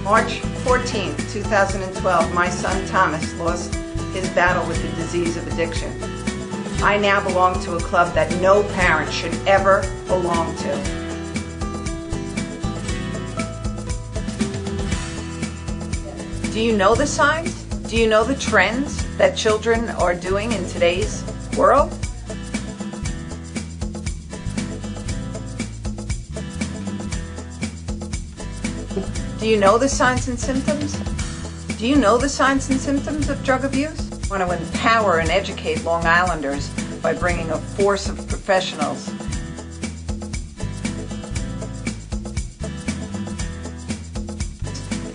March 14th, 2012, my son Thomas lost his battle with the disease of addiction. I now belong to a club that no parent should ever belong to. Do you know the signs? Do you know the trends that children are doing in today's world? Do you know the signs and symptoms? Do you know the signs and symptoms of drug abuse? I want to empower and educate Long Islanders by bringing a force of professionals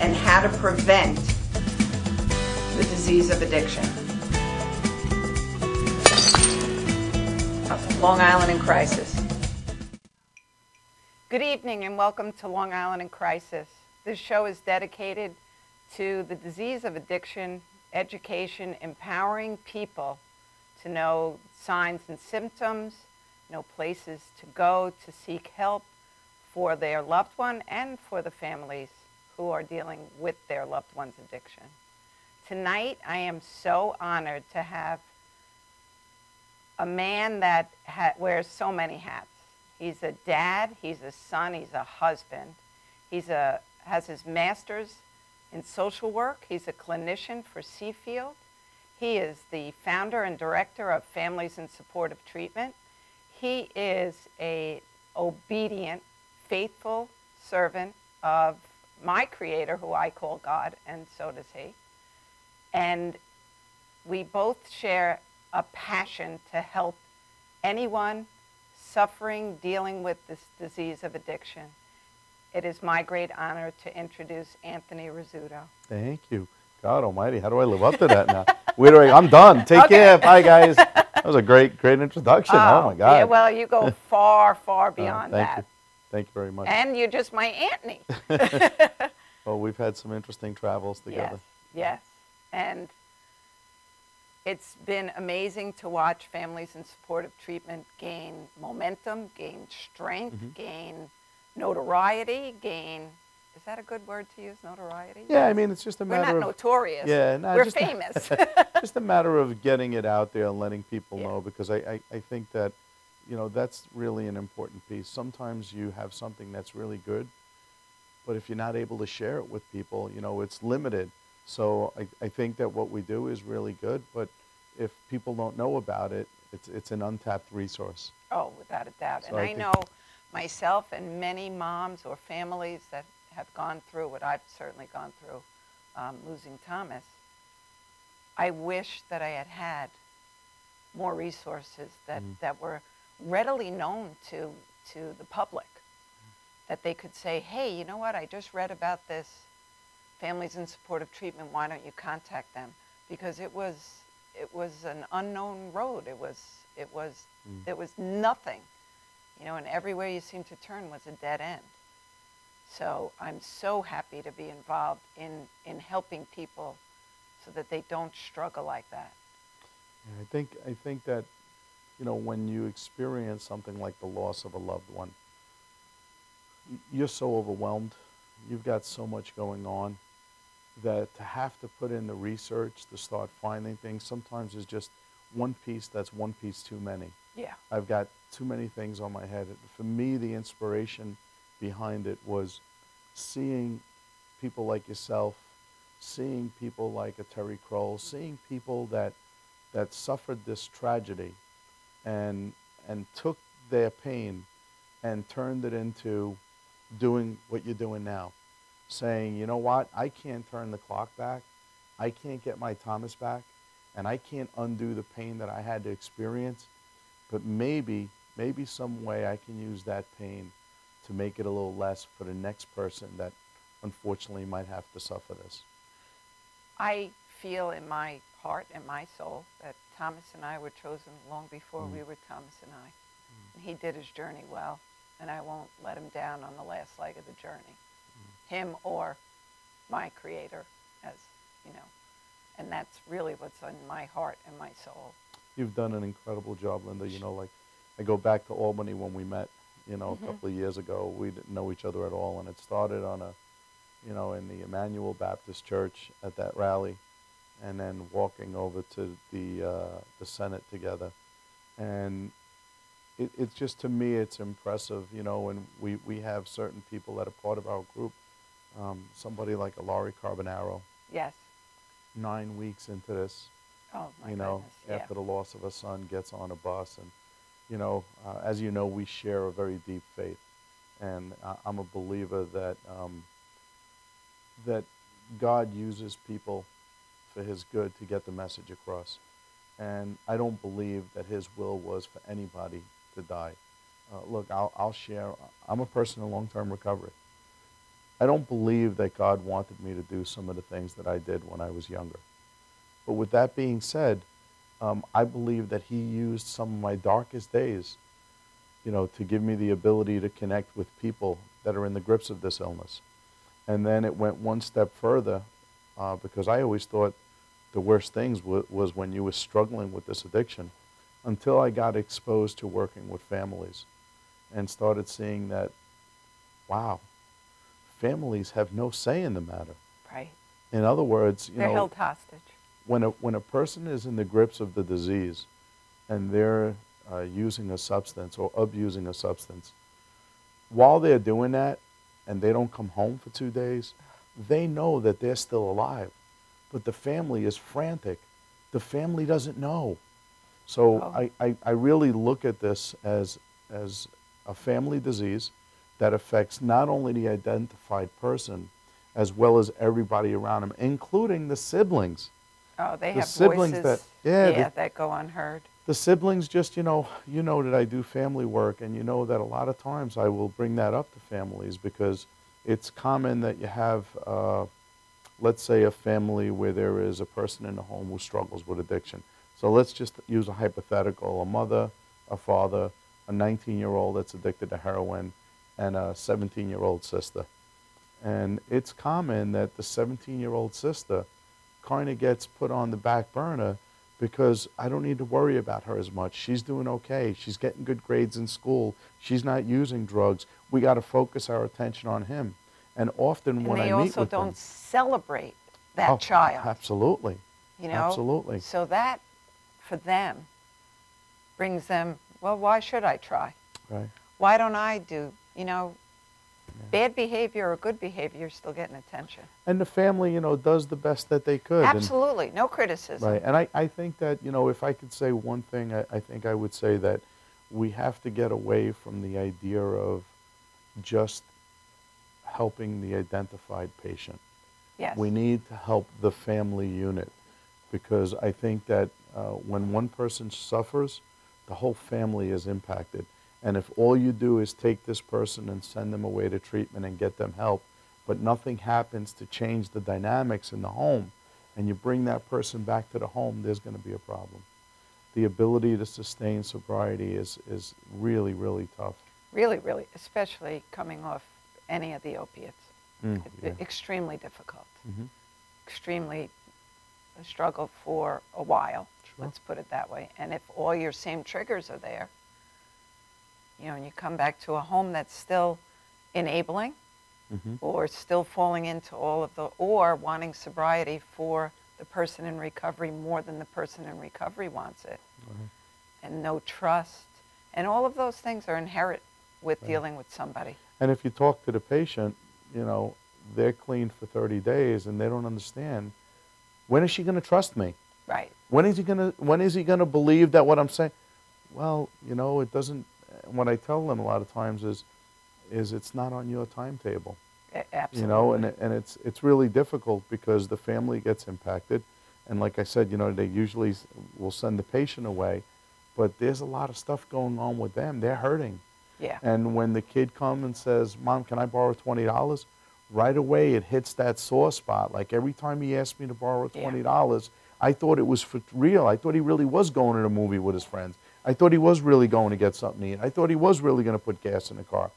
and how to prevent the disease of addiction. Long Island in Crisis. Good evening and welcome to Long Island in Crisis. This show is dedicated to the disease of addiction, education, empowering people to know signs and symptoms, know places to go to seek help for their loved one and for the families who are dealing with their loved one's addiction. Tonight, I am so honored to have a man that wears so many hats. He's a dad, he's a son, he's a husband. Has his master's in social work. He's a clinician for Seafield. He is the founder and director of Families in Supportive Treatment. He is an obedient, faithful servant of my Creator, who I call God, and so does he. And we both share a passion to help anyone suffering, dealing with this disease of addiction. It is my great honor to introduce Anthony Rizzuto. Thank you. God almighty, how do I live up to that now? I'm done. Take care. Bye, guys. That was a great introduction. Oh my God. Yeah, well, you go far, far beyond thank that. You. Thank you very much. And you're just my Anthony. Well, we've had some interesting travels together. Yes. And it's been amazing to watch Families in Supportive Treatment gain momentum, gain strength, gain notoriety, is that a good word to use, notoriety? Yeah, I mean, it's just a matter of... We're not notorious. Yeah, no, we're famous. Just a matter of getting it out there and letting people know, because I think that, you know, that's really an important piece. Sometimes you have something that's really good, but if you're not able to share it with people, you know, it's limited. So I think that what we do is really good, but if people don't know about it, it's an untapped resource. Oh, without a doubt. So and I know myself and many moms or families that have gone through what I've certainly gone through, losing Thomas. I wish that I had had more resources that were readily known to the public, that they could say, hey, you know what, I just read about this Families in Supportive Treatment, why don't you contact them? Because it was an unknown road. There was nothing. You know, and everywhere you seemed to turn was a dead end. So I'm so happy to be involved in helping people so that they don't struggle like that. Yeah, I think that, you know, when you experience something like the loss of a loved one, you're so overwhelmed. You've got so much going on that to have to put in the research to start finding things sometimes is just one piece that's one piece too many. Yeah. I've got too many things on my head. For me, the inspiration behind it was seeing people like yourself, seeing people like a Terry Kroll, seeing people that suffered this tragedy and took their pain and turned it into doing what you're doing now. Saying, you know what, I can't turn the clock back, I can't get my Thomas back, and I can't undo the pain that I had to experience, but maybe some way I can use that pain to make it a little less for the next person that unfortunately might have to suffer this. I feel in my heart and my soul that Thomas and I were chosen long before we were Thomas and I. And he did his journey well, and I won't let him down on the last leg of the journey. Him or my Creator, as you know, and that's really what's in my heart and my soul. You've done an incredible job, Linda. You know, like I go back to Albany when we met, you know, a couple of years ago. We didn't know each other at all, and it started on you know, in the Emmanuel Baptist Church at that rally, and then walking over to the Senate together. And it's just, to me, it's impressive, you know, when we have certain people that are part of our group, somebody like a Laurie Carbonaro, Yes. 9 weeks into this, Oh, my you know, goodness. Yeah. after the loss of a son, gets on a bus. And, you know, as you know, we share a very deep faith. And I'm a believer that, that God uses people for his good to get the message across. And I don't believe that his will was for anybody to die. Look, I'll share. I'm a person in long-term recovery. I don't believe that God wanted me to do some of the things that I did when I was younger. But with that being said, I believe that he used some of my darkest days, you know, to give me the ability to connect with people that are in the grips of this illness. And then it went one step further, because I always thought the worst things was when you were struggling with this addiction, until I got exposed to working with families and started seeing that, wow, families have no say in the matter. Right. In other words, you They're know, held hostage. when a person is in the grips of the disease and they're using a substance or abusing a substance, while they're doing that and they don't come home for 2 days, they know that they're still alive. But the family is frantic. The family doesn't know. So I really look at this as a family disease that affects not only the identified person, as well as everybody around him, including the siblings. Oh, they The have siblings voices, that go unheard. The siblings just, you know that I do family work, and you know that a lot of times I will bring that up to families, because it's common that you have, let's say, a family where there is a person in the home who struggles with addiction. So let's just use a hypothetical: a mother, a father, a 19-year-old that's addicted to heroin, and a 17-year-old sister. And it's common that the 17-year-old sister kind of gets put on the back burner, because I don't need to worry about her as much. She's doing okay. She's getting good grades in school. She's not using drugs. We got to focus our attention on him. And often when I meet with them... And they also don't celebrate that child. Absolutely. You know? Absolutely. So that, for them, brings them, well, why should I try? Right. Why don't I do, you know, bad behavior or good behavior, you're still getting attention. And the family, you know, does the best that they could. Absolutely. No criticism. Right. And I think that, you know, if I could say one thing, I think I would say that we have to get away from the idea of just helping the identified patient. Yes. We need to help the family unit, because I think that when one person suffers, the whole family is impacted. And if all you do is take this person and send them away to treatment and get them help, but nothing happens to change the dynamics in the home, and you bring that person back to the home, there's going to be a problem. The ability to sustain sobriety is really, really tough. Really, really, especially coming off any of the opiates. Yeah. Extremely difficult. Mm-hmm. Extremely a struggle for a while, Sure. let's put it that way. And if all your same triggers are there, you know, and you come back to a home that's still enabling, Mm-hmm. or still falling into all of the, or wanting sobriety for the person in recovery more than the person in recovery wants it, and no trust, and all of those things are inherent with dealing with somebody. And if you talk to the patient, you know, they're clean for 30 days and they don't understand, when is she going to trust me? Right. When is he going to believe that what I'm saying? Well, you know, it doesn't, what I tell them a lot of times is it's not on your timetable. Absolutely. You know, and it's really difficult, because the family gets impacted. And like I said, you know, they usually will send the patient away, but there's a lot of stuff going on with them. They're hurting. Yeah. And when the kid comes and says, "Mom, can I borrow $20?" right away it hits that sore spot. Like every time he asked me to borrow $20, I thought it was for real. I thought he really was going to the movie with his friends. I thought he was really going to get something to eat. I thought he was really going to put gas in the car.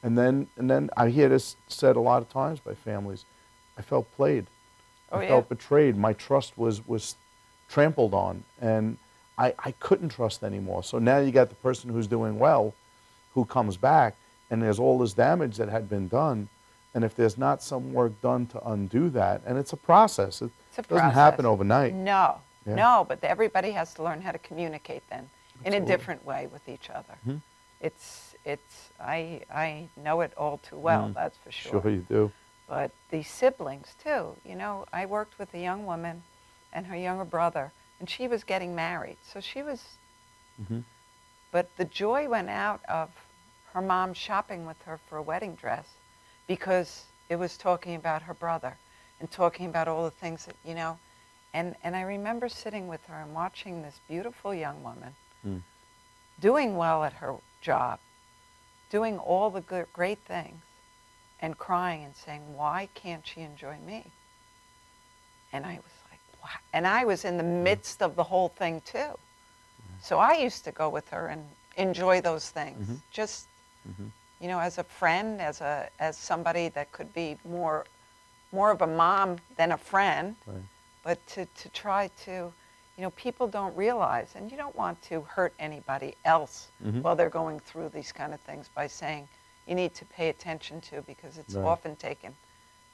And then I hear this said a lot of times by families. I felt played. I felt betrayed. My trust was trampled on, and I couldn't trust anymore. So now you got the person who's doing well, who comes back, and there's all this damage that had been done, And if there's not some work done to undo that, and it's a process, it It's a doesn't process. happen overnight. No, Yeah. no, but everybody has to learn how to communicate then in a Absolutely. different way with each other. Mhm. I know it all too well, that's for sure. Sure you do. But the siblings too, you know, I worked with a young woman and her younger brother, and she was getting married. So she was, but the joy went out of her mom shopping with her for a wedding dress because it was talking about her brother and talking about all the things that, you know, and I remember sitting with her and watching this beautiful young woman doing well at her job, doing all the good, great things, and crying and saying, why can't she enjoy me? And I was like, wow. And I was in the midst of the whole thing too. So I used to go with her and enjoy those things, just, you know, as a friend, as somebody that could be more of a mom than a friend, Right. but to try to, you know, people don't realize, and you don't want to hurt anybody else while they're going through these kind of things by saying you need to pay attention to, because it's Right. often taken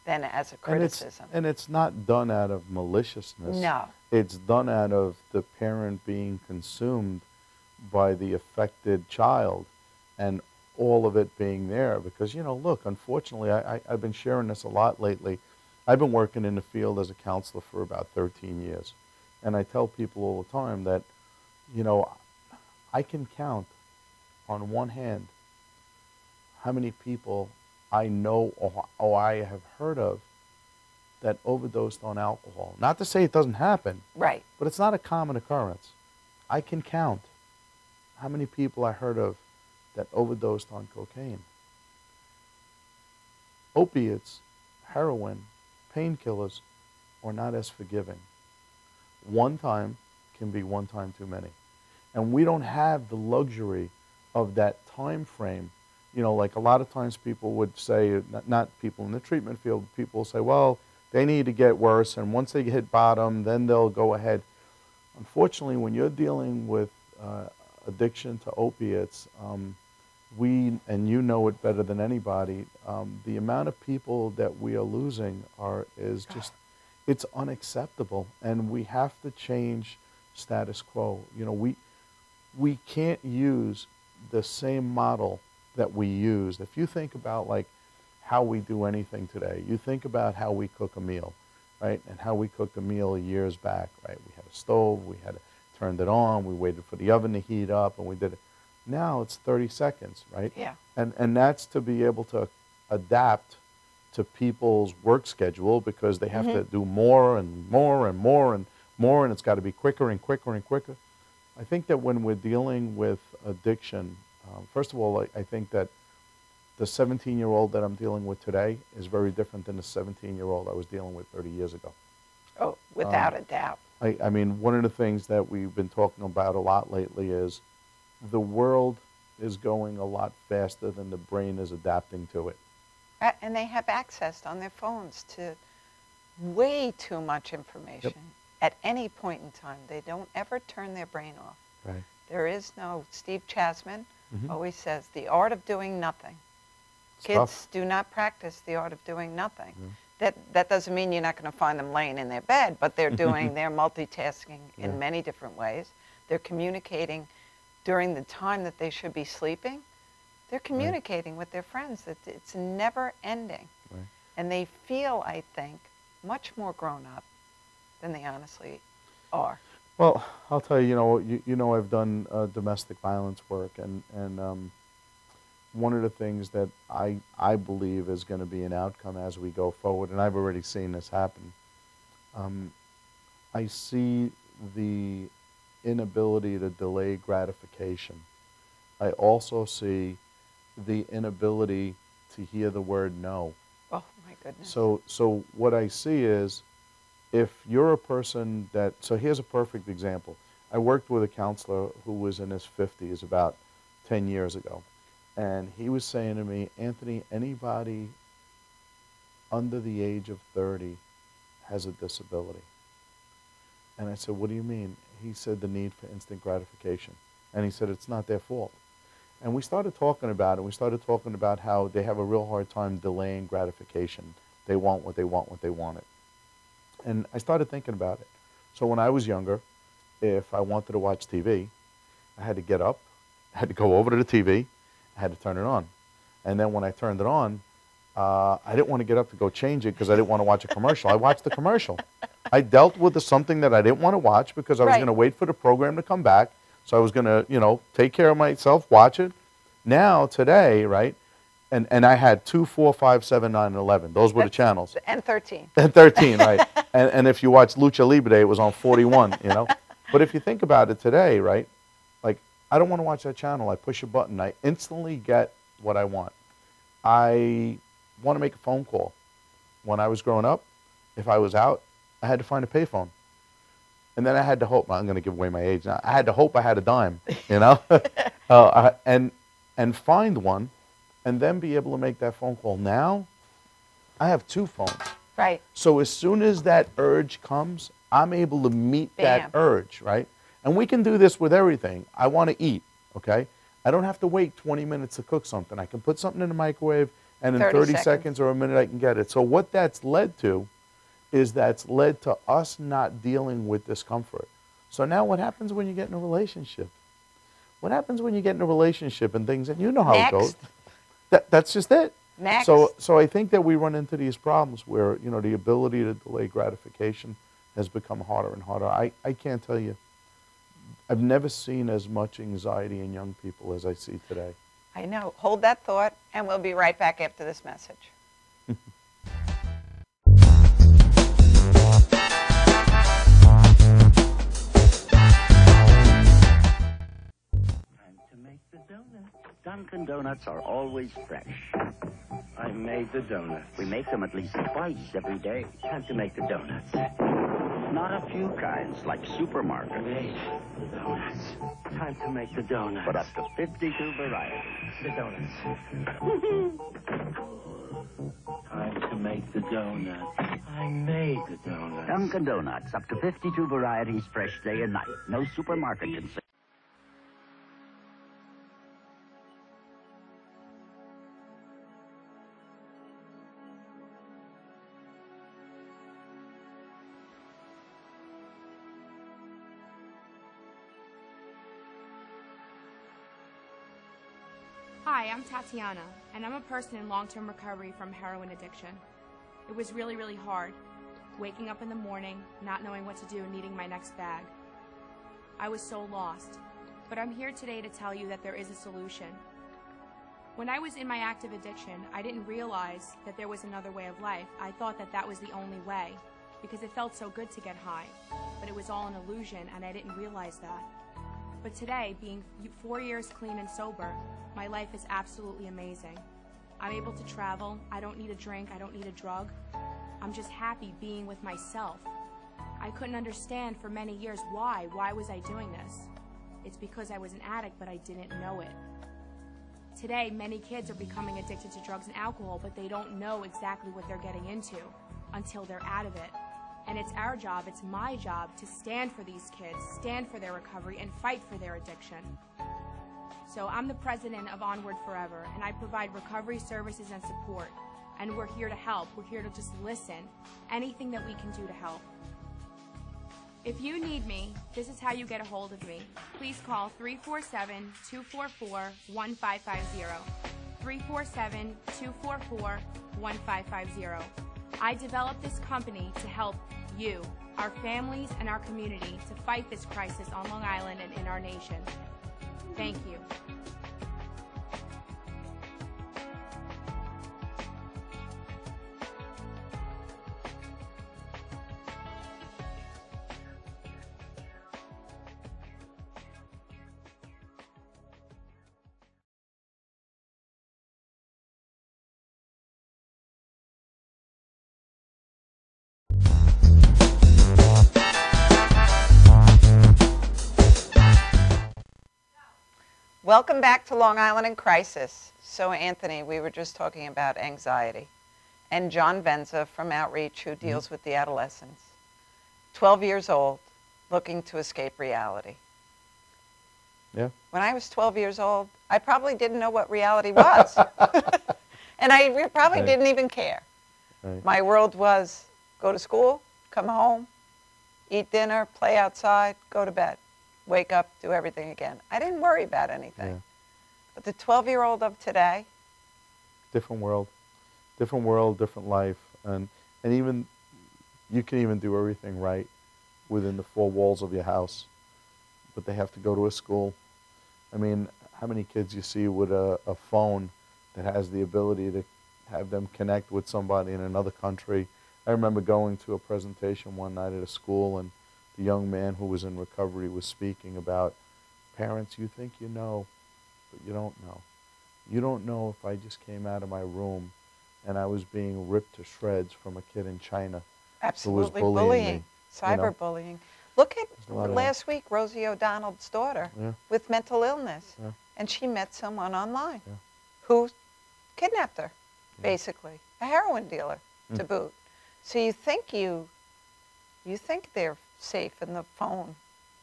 then as a criticism. And it's not done out of maliciousness. No. It's done out of the parent being consumed by the affected child and all of it being there. Because, you know, look, unfortunately, I've been sharing this a lot lately. I've been working in the field as a counselor for about 13 years. And I tell people all the time that, you know, I can count on one hand how many people I know or I have heard of that overdosed on alcohol. Not to say it doesn't happen, Right. but it's not a common occurrence. I can count how many people I heard of that overdosed on cocaine. Opiates, heroin, painkillers are not as forgiving. One time can be one time too many. And we don't have the luxury of that time frame. You know, like a lot of times people would say, not people in the treatment field, people will say, well, they need to get worse, and once they hit bottom, then they'll go ahead. Unfortunately, when you're dealing with addiction to opiates, and you know it better than anybody, the amount of people that we are losing is just, it's unacceptable, and we have to change status quo. You know, we can't use the same model that we used. If you think about like how we do anything today, you think about how we cook a meal, right? And how we cooked a meal years back, right? We had a stove, we had turned it on, we waited for the oven to heat up, and we did it. Now it's 30 seconds, right? Yeah. And that's to be able to adapt to people's work schedule, because they have to do more and more and more and more, and it's got to be quicker and quicker and quicker. I think that when we're dealing with addiction, first of all, I think that the 17-year-old that I'm dealing with today is very different than the 17-year-old I was dealing with 30 years ago. Oh, without a doubt. I mean, one of the things that we've been talking about a lot lately is the world is going a lot faster than the brain is adapting to it. And they have access on their phones to way too much information at any point in time. They don't ever turn their brain off. Right. There is no, Steve Chasman always says, the art of doing nothing. It's Kids tough. do not practice the art of doing nothing. That doesn't mean you're not going to find them laying in their bed, but they're multitasking in many different ways. They're communicating during the time that they should be sleeping. They're communicating with their friends. It's never ending. Right. And they feel, I think, much more grown up than they honestly are. Well, I'll tell you, you know, I've done domestic violence work, and one of the things that I believe is going to be an outcome as we go forward, and I've already seen this happen, I see the inability to delay gratification. I also see the inability to hear the word no. Oh, my goodness. So what I see is, if you're a person that, so here's a perfect example. I worked with a counselor who was in his 50s about 10 years ago. And he was saying to me, Anthony, anybody under the age of 30 has a disability. And I said, what do you mean? He said, the need for instant gratification. And he said, it's not their fault. And we started talking about it. We started talking about how they have a real hard time delaying gratification. They want what they want, what they wanted. And I started thinking about it. So when I was younger, if I wanted to watch TV, I had to get up, I had to go over to the TV, I had to turn it on. And then when I turned it on, I didn't want to get up to go change it because I didn't want to watch a commercial. I watched the commercial. I dealt with something that I didn't want to watch because I was going to wait for the program to come back. So I was going to, you know, take care of myself, watch it. Now, today, right, and I had 2, 4, 5, 7, 9, and 11. Those were the channels. And 13. And 13, right. And if you watch Lucha Libre, it was on 41, you know. But if you think about it today, right, like, I don't want to watch that channel. I push a button. I instantly get what I want. I want to make a phone call. When I was growing up, if I was out, I had to find a payphone. And then I had to hope, I'm going to give away my age now, I had to hope I had a dime, you know, and find one and then be able to make that phone call. Now, I have 2 phones. Right. So as soon as that urge comes, I'm able to meet that urge, right? And we can do this with everything. I want to eat, okay? I don't have to wait 20 minutes to cook something. I can put something in the microwave, and in 30 seconds or a minute I can get it. So what that's led to is that's led to us not dealing with discomfort. So now what happens when you get in a relationship? What happens when you get in a relationship and things, and you know how it goes. That's just it. Next. So I think that we run into these problems where, you know, the ability to delay gratification has become harder and harder. I can't tell you, I've never seen as much anxiety in young people as I see today. I know. Hold that thought, and we'll be right back after this message. Dunkin' Donuts are always fresh. I made the donuts. We make them at least twice every day. Time to make the donuts. Not a few kinds, like supermarket. Made the donuts. Time to make the donuts. But up to 52 varieties. The donuts. Time to make the donuts. I made the donuts. Dunkin' Donuts, up to 52 varieties, fresh day and night. No supermarket can say. Hi, I'm Tatiana, and I'm a person in long-term recovery from heroin addiction. It was really, really hard, waking up in the morning, not knowing what to do, needing my next bag. I was so lost, but I'm here today to tell you that there is a solution. When I was in my active addiction, I didn't realize that there was another way of life. I thought that that was the only way, because it felt so good to get high, but it was all an illusion, and I didn't realize that. But today, being 4 years clean and sober, my life is absolutely amazing. I'm able to travel, I don't need a drink, I don't need a drug. I'm just happy being with myself. I couldn't understand for many years why was I doing this? It's because I was an addict, but I didn't know it. Today, many kids are becoming addicted to drugs and alcohol, but they don't know exactly what they're getting into until they're out of it. And it's our job, it's my job, to stand for these kids, stand for their recovery, and fight for their addiction. So I'm the president of Onward Forever, and I provide recovery services and support. And we're here to help. We're here to just listen. Anything that we can do to help. If you need me, this is how you get a hold of me. Please call 347-244-1550. 347-244-1550. I developed this company to help you, our families, and our community to fight this crisis on Long Island and in our nation. Thank you. Welcome back to Long Island in Crisis. So Anthony, we were just talking about anxiety. And John Venza from Outreach, who deals with the adolescents. 12 years old, looking to escape reality. Yeah. When I was 12 years old, I probably didn't know what reality was. And I probably Right. didn't even care. Right. My world was go to school, come home, eat dinner, play outside, go to bed, wake up, do everything again. I didn't worry about anything. Yeah. But the 12-year-old of today, Different world, different life, and even you can even do everything right within the four walls of your house, but they have to go to a school. I mean, how many kids you see with a phone that has the ability to have them connect with somebody in another country? I remember going to a presentation one night at a school, and the young man who was in recovery was speaking about, parents, you think you know, but you don't know. You don't know if I just came out of my room and I was being ripped to shreds from a kid in China absolutely who was bullying me. cyberbullying. Look at There's a lot of last week, Rosie O'Donnell's daughter Yeah. with mental illness. Yeah. And she met someone online Yeah. who kidnapped her, Yeah. basically, a heroin dealer to boot. So you think they're safe in the phone.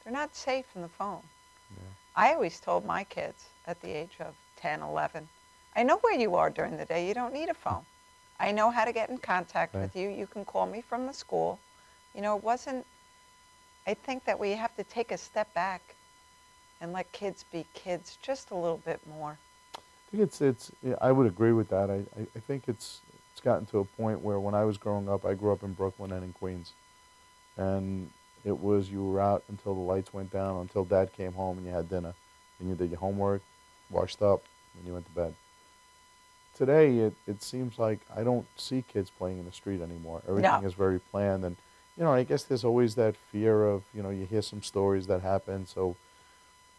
They're not safe in the phone. Yeah. I always told my kids at the age of 10, 11, I know where you are during the day. You don't need a phone. I know how to get in contact Right. with you. You can call me from the school. You know, it wasn't, I think that we have to take a step back and let kids be kids just a little bit more. I think yeah, I would agree with that. I think it's gotten to a point where when I was growing up, I grew up in Brooklyn and in Queens. And it was you were out until the lights went down, until Dad came home and you had dinner. And you did your homework, washed up, and you went to bed. Today, it seems like I don't see kids playing in the street anymore. Everything is very planned. And, you know, I guess there's always that fear of, you know, you hear some stories that happen. So,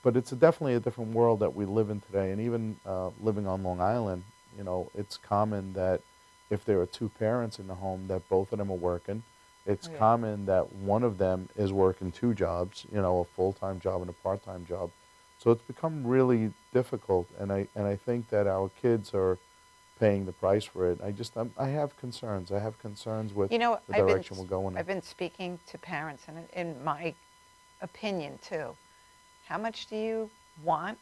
but it's definitely a different world that we live in today. And even living on Long Island, you know, it's common that if there are two parents in the home, that both of them are working. It's common that one of them is working two jobs, you know, a full-time job and a part-time job. So it's become really difficult, and I think that our kids are paying the price for it. I have concerns. I have concerns with the direction we're going in. I've been speaking to parents, and in my opinion too, how much do you want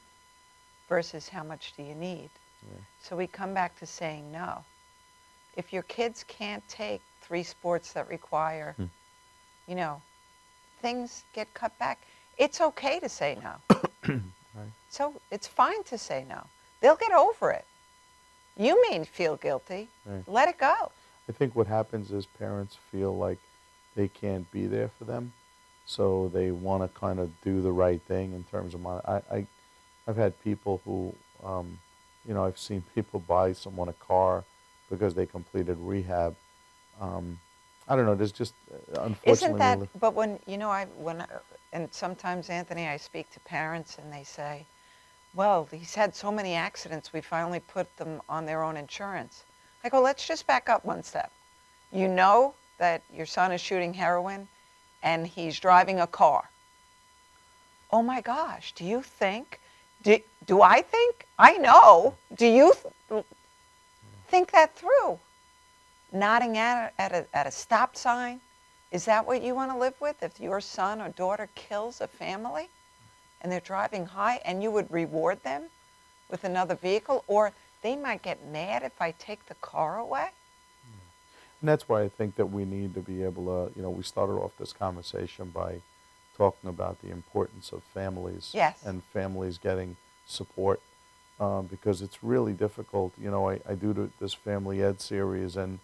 versus how much do you need? Yeah. So we come back to saying no. If your kids can't take 3 sports that require, you know, things get cut back. It's okay to say no. Right. So it's fine to say no. They'll get over it. You may feel guilty. Right. Let it go. I think what happens is parents feel like they can't be there for them, so they want to kind of do the right thing in terms of money. I've had people who, you know, I've seen people buy someone a car because they completed rehab. I don't know. There's just unfortunately. Isn't that? But when you know, and sometimes Anthony, I speak to parents and they say, "Well, he's had so many accidents. We finally put them on their own insurance." I go, "Let's just back up one step. You know that your son is shooting heroin, and he's driving a car. Oh my gosh! Do you think? Do I think? I know. Do you think that through? Nodding at a stop sign, is that what you want to live with? If your son or daughter kills a family and they're driving high and you would reward them with another vehicle, or they might get mad if I take the car away? And that's why I think that we need to be able to, you know, we started off this conversation by talking about the importance of families. Yes. And families getting support, because it's really difficult. You know, I do this Family Ed series, and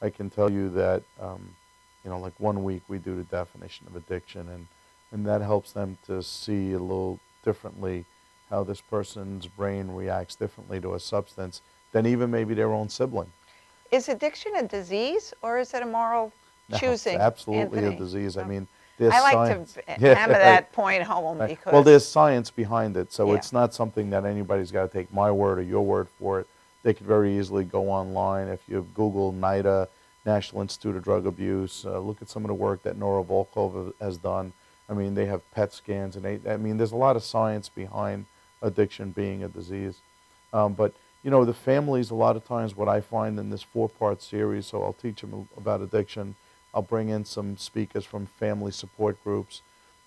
I can tell you that, you know, like 1 week we do the definition of addiction, and that helps them to see a little differently how this person's brain reacts differently to a substance than even maybe their own sibling. Is addiction a disease, or is it a moral choosing? It's absolutely Anthony? a disease. I mean, there's I like science. to hammer that point home Right. because... Well, there's science behind it, so Yeah. it's not something that anybody's got to take my word or your word for it. They could very easily go online. If you Google NIDA, National Institute of Drug Abuse, look at some of the work that Nora Volkov has done. I mean, they have PET scans, and I mean, there's a lot of science behind addiction being a disease. But, you know, the families, a lot of times what I find in this 4-part series, so I'll teach them about addiction. I'll bring in some speakers from family support groups.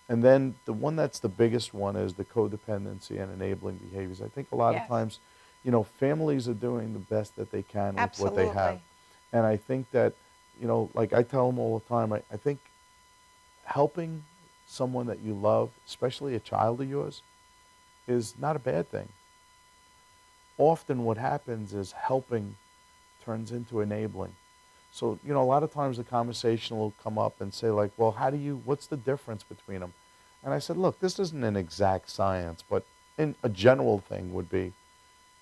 And then the one that's the biggest one is the codependency and enabling behaviors. I think a lot of Yes. times, you know, families are doing the best that they can with what they have. Absolutely. And I think that, you know, like I tell them all the time, I think helping someone that you love, especially a child of yours, is not a bad thing. Often what happens is helping turns into enabling. So, you know, a lot of times the conversation will come up and say like, well, what's the difference between them? And I said, look, this isn't an exact science, but in a general thing would be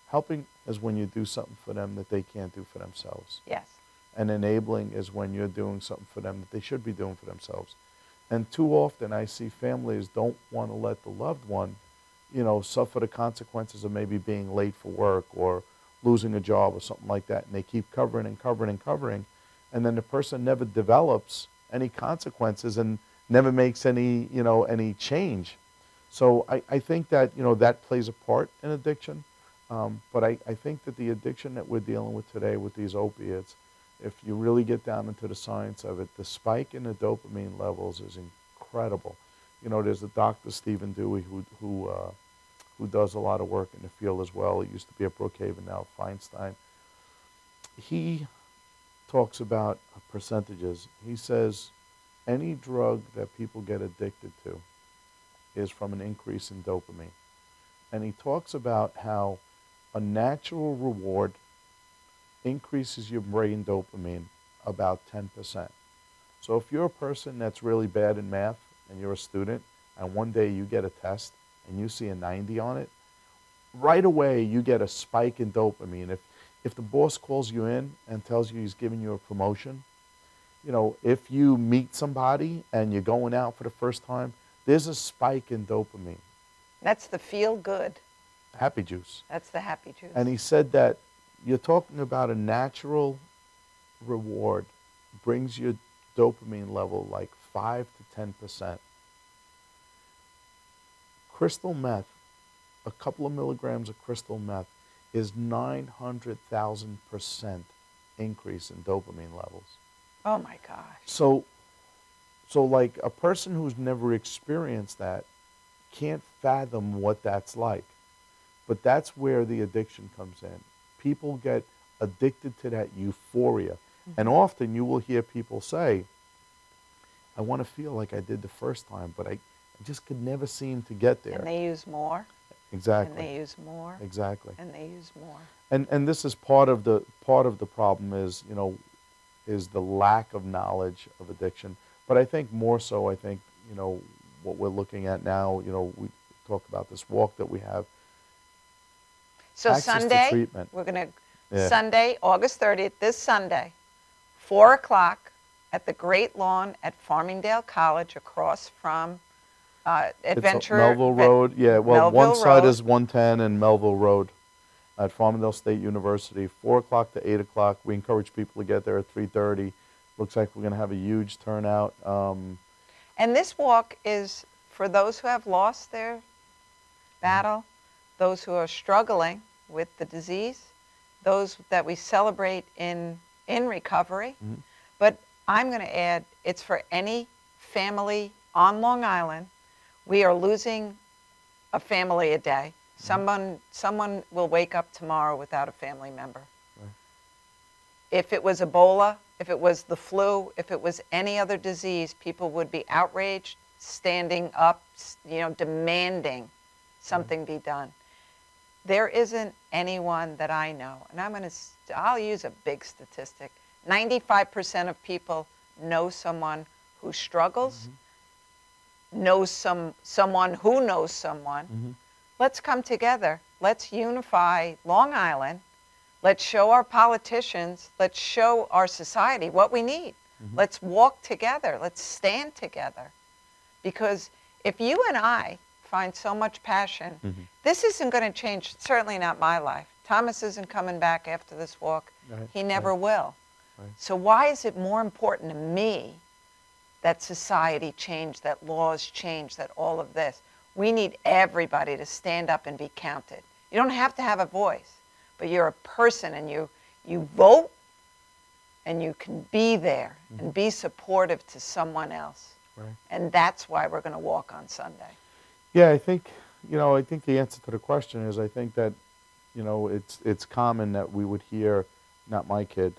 helping is when you do something for them that they can't do for themselves. Yes. And enabling is when you're doing something for them that they should be doing for themselves. And too often I see families don't want to let the loved one, you know, suffer the consequences of maybe being late for work or losing a job or something like that. And they keep covering and covering and covering. And then the person never develops any consequences and never makes any, you know, any change. So I think that, you know, that plays a part in addiction. But I think that the addiction that we're dealing with today with these opiates, if you really get down into the science of it, the spike in the dopamine levels is incredible. You know, there's a Dr. Stephen Dewey who does a lot of work in the field as well. He used to be at Brookhaven, now at Feinstein. He talks about percentages. He says any drug that people get addicted to is from an increase in dopamine. And he talks about how a natural reward increases your brain dopamine about 10%. So if you're a person that's really bad in math and you're a student and one day you get a test and you see a 90 on it, right away you get a spike in dopamine. If the boss calls you in and tells you he's giving you a promotion, you know, if you meet somebody and you're going out for the first time, there's a spike in dopamine. That's the feel good. Happy juice. That's the happy juice. And he said that you're talking about a natural reward brings your dopamine level like 5 to 10%. Crystal meth, a couple of milligrams of crystal meth is 900,000% increase in dopamine levels. Oh my gosh. So like a person who's never experienced that can't fathom what that's like. But that's where the addiction comes in. People get addicted to that euphoria. And often you will hear people say, I want to feel like I did the first time, but I just could never seem to get there. And they use more. Exactly. And they use more. Exactly. And they use more. And this is part of the problem is, you know, is the lack of knowledge of addiction. But I think more so, I think, you know, what we're looking at now, you know, we talk about this walk that we have. So Access to Sunday, treatment. we're going to, Yeah. Sunday, August 30th, this Sunday, 4 o'clock at the Great Lawn at Farmingdale College across from Adventure. It's Melville Road. Yeah, well, Melville one side Road. is 110 and Melville Road at Farmingdale State University, 4 o'clock to 8 o'clock. We encourage people to get there at 3:30. Looks like we're going to have a huge turnout. And this walk is for those who have lost their battle, those who are struggling with the disease, those that we celebrate in recovery. But I'm going to add, it's for any family on Long Island. We are losing a family a day. Someone will wake up tomorrow without a family member. If it was Ebola, if it was the flu, if it was any other disease, people would be outraged, standing up, you know, demanding something be done. There isn't anyone that I know, and I'll use a big statistic. 95% of people know someone who struggles, knows someone who knows someone. Let's come together. Let's unify Long Island. Let's show our politicians, let's show our society what we need. Let's walk together. Let's stand together. Because if you and I find so much passion, this isn't going to change, certainly not my life. Thomas isn't coming back after this walk. Right, He never right. will. Right. So why is it more important to me that society change, that laws change, that all of this? We need everybody to stand up and be counted. You don't have to have a voice, but you're a person and you vote and you can be there and be supportive to someone else. Right. And that's why we're going to walk on Sunday. Yeah, I think, I think the answer to the question is I think that, it's common that we would hear, not my kid,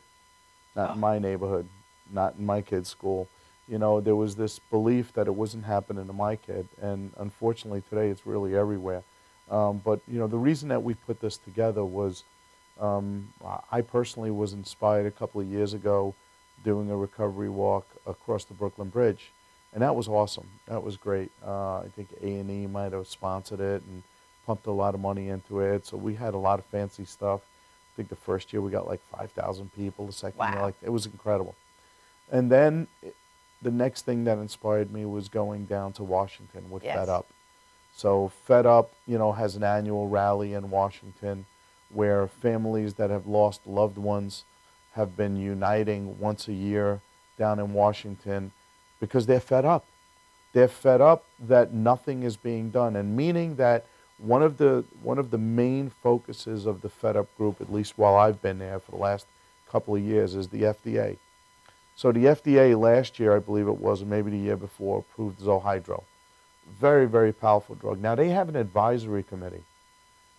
not in my neighborhood, not in my kid's school. There was this belief that it wasn't happening to my kid, and unfortunately today it's really everywhere. But, the reason that we put this together was I personally was inspired a couple of years ago doing a recovery walk across the Brooklyn Bridge. And that was awesome. That was great. I think A&E might have sponsored it and pumped a lot of money into it. So we had a lot of fancy stuff. I think the first year we got like 5,000 people. The second year, it was incredible. And then the next thing that inspired me was going down to Washington with Fed Up. So Fed Up, has an annual rally in Washington where families that have lost loved ones have been uniting once a year down in Washington because they're fed up. They're fed up that nothing is being done, and meaning that one of the main focuses of the Fed Up group, at least while I've been there for the last couple of years, is the FDA. So the FDA last year, I believe it was, or maybe the year before, approved Zohydro. Very, very powerful drug. Now they have an advisory committee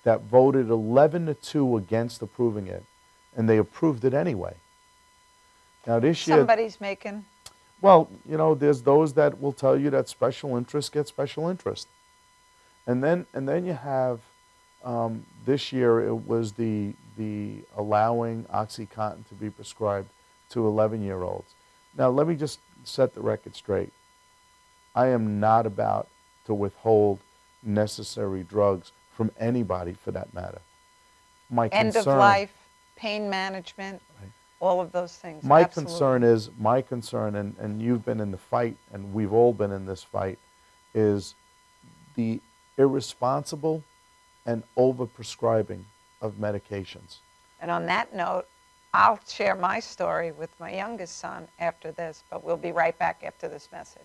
that voted 11-2 against approving it, and they approved it anyway. Now this year, Somebody's making. Well, there's those that will tell you that special interests get special interest. And then you have, this year it was the allowing OxyContin to be prescribed to 11-year-olds. Now let me just set the record straight. I am not about to withhold necessary drugs from anybody for that matter. My End concern, of life, pain management. Right. All of those things. My Absolutely. concern, and you've been in the fight, and we've all been in this fight, is the irresponsible and overprescribing of medications. And on that note, I'll share my story with my youngest son after this, but we'll be right back after this message.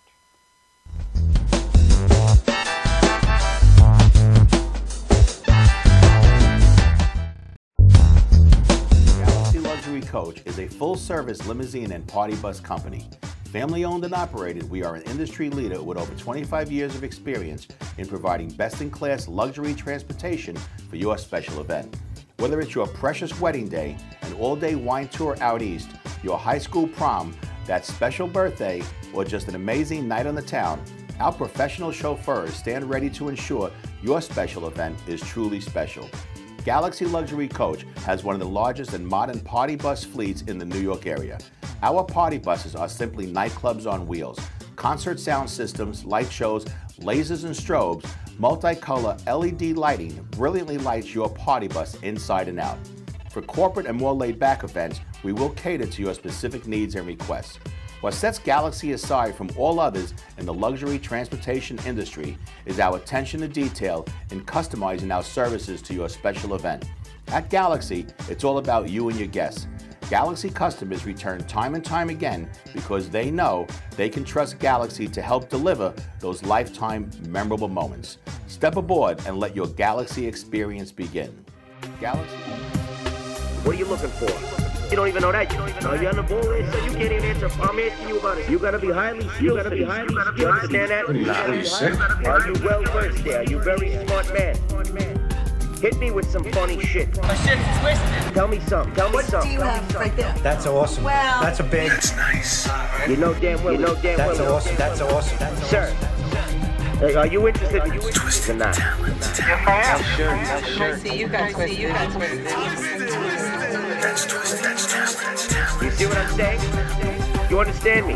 Luxury Coach is a full-service limousine and party bus company. Family-owned and operated, we are an industry leader with over 25 years of experience in providing best-in-class luxury transportation for your special event. Whether it's your precious wedding day, an all-day wine tour out east, your high school prom, that special birthday, or just an amazing night on the town, our professional chauffeurs stand ready to ensure your special event is truly special. Galaxy Luxury Coach has one of the largest and modern party bus fleets in the New York area. Our party buses are simply nightclubs on wheels. Concert sound systems, light shows, lasers and strobes, multicolor LED lighting brilliantly lights your party bus inside and out. For corporate and more laid-back events, we will cater to your specific needs and requests. What sets Galaxy aside from all others in the luxury transportation industry is our attention to detail in customizing our services to your special event. At Galaxy, it's all about you and your guests. Galaxy customers return time and time again because they know they can trust Galaxy to help deliver those lifetime memorable moments. Step aboard and let your Galaxy experience begin. Galaxy. What are you looking for? You don't even know that. Are you on the ball list? So you can't even answer. I'm asking you about it. You gotta be highly skilled. You gotta be highly skilled. You understand that? Are you well versed there? Are you very smart man? Hit me with some funny shit. My shit's twisted. Tell me something. Tell me something. What do you have right there? That's awesome. Well, that's a big. That's nice. You know damn well. That's awesome. That's awesome. That's Sir. Hey, are you interested in twisted or not? Yes, I am. I see you got twisted. That's twisted. That's You see what I'm saying? You understand me?